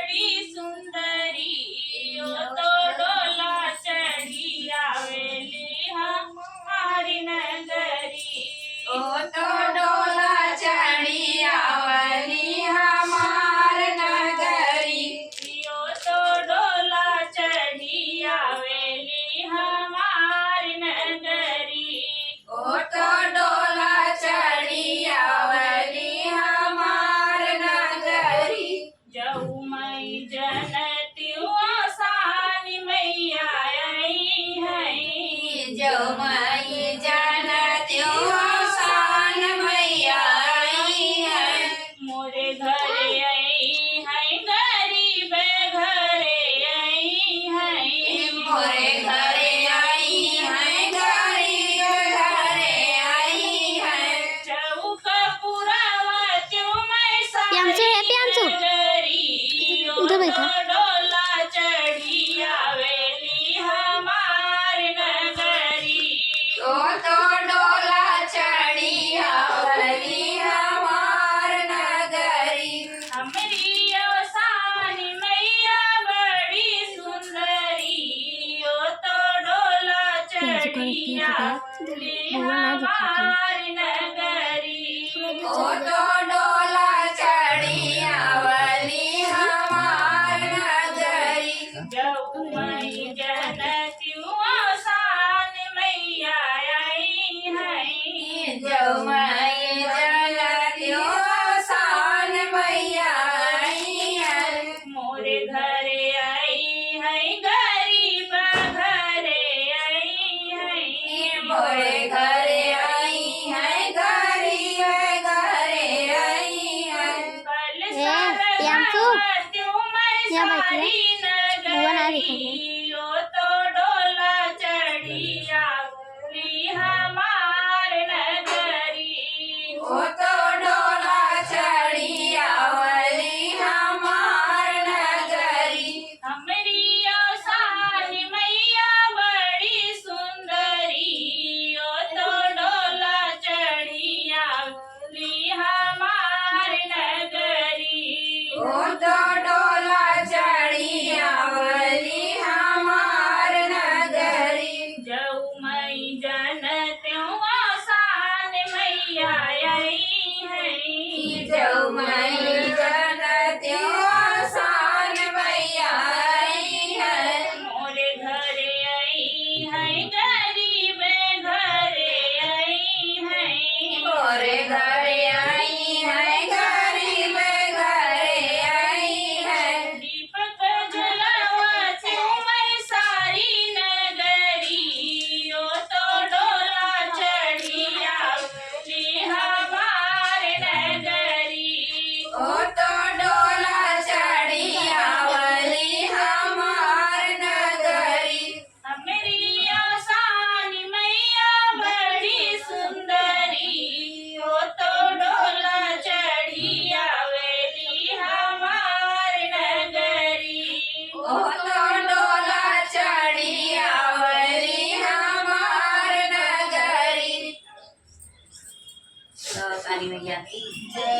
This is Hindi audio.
बड़ी सुंदरी ओ तो डोला चढ़ी आवेली हमारी नगरी। ओ तो डोला चढ़ी आवली हमार नगरी। ओ तो डोला चढ़ी आवेली हमारी नगरी। ओ तो डोला चढ़ी आवली हमार नगरी। जऊ मई जनती सानी मैया आई है। जो मई जनत्यो सान मैया आई है। मोरे घरे आई है गरीब घरे आई है। मोरे घरे आई है गरीब घरे आई है। चौक पुरावा त्यों मैं प्यांचू है, प्यांचू। नगरी। ओ उधर बैठा। तो डोला चढ़ी आवेली हमारी नगरी। ओ तो डोला चढ़ी आवली हमार नगरी। हमरी सानी मैया बड़ी सुंदरी। ओ तो डोला चढ़ी आवेली हमारी नगरी। ओ तो डोला चढ़ी आवली हमार नगरी। जऊ मई जनत्युआ सान मैया आई है। जो मई जनत्यो सान मैया आई है। मोरे घरे आई है गरीब घरे आई है। मोरे घरे आई है गरीब घरे आई है। कल प्यांचू, त्यों मैं यहाँ बैठी है। सारी बुआ ना नगरी। दिखाइए। ओ तो डोला चढ़ी आवली हमार नगरी। ओ तो डोला चढ़ी आवली हमार नगरी। हमरी सानी मैया बड़ी सुंदरी। ओ तो डोला चढ़ी आवली हमार नगरी। ओ तो डोला चढ़ी आवली हमार नगरी। जऊ मई जनत्यों सान मैया आई है। जो मई जनत्यो सान मैया आई है। मोरे घरे आई है गरीब घरे आई है। मोरे घरे आई है गरीब घरे आई है। दीपक जलावा त्यों मैं सारी नगरी। ओ तो डोला चढ़ी आवली हमार नगरी। ओ तो डोला चढ़ी आवली हमार नगरी। हमरी सानी मैया बड़ी सुंदरी। ओ तो डोला चढ़ी आवेली हमार नगरी। ओ तो डोला चढ़ी आवली हमार नगरी। तो काली मैया की जय।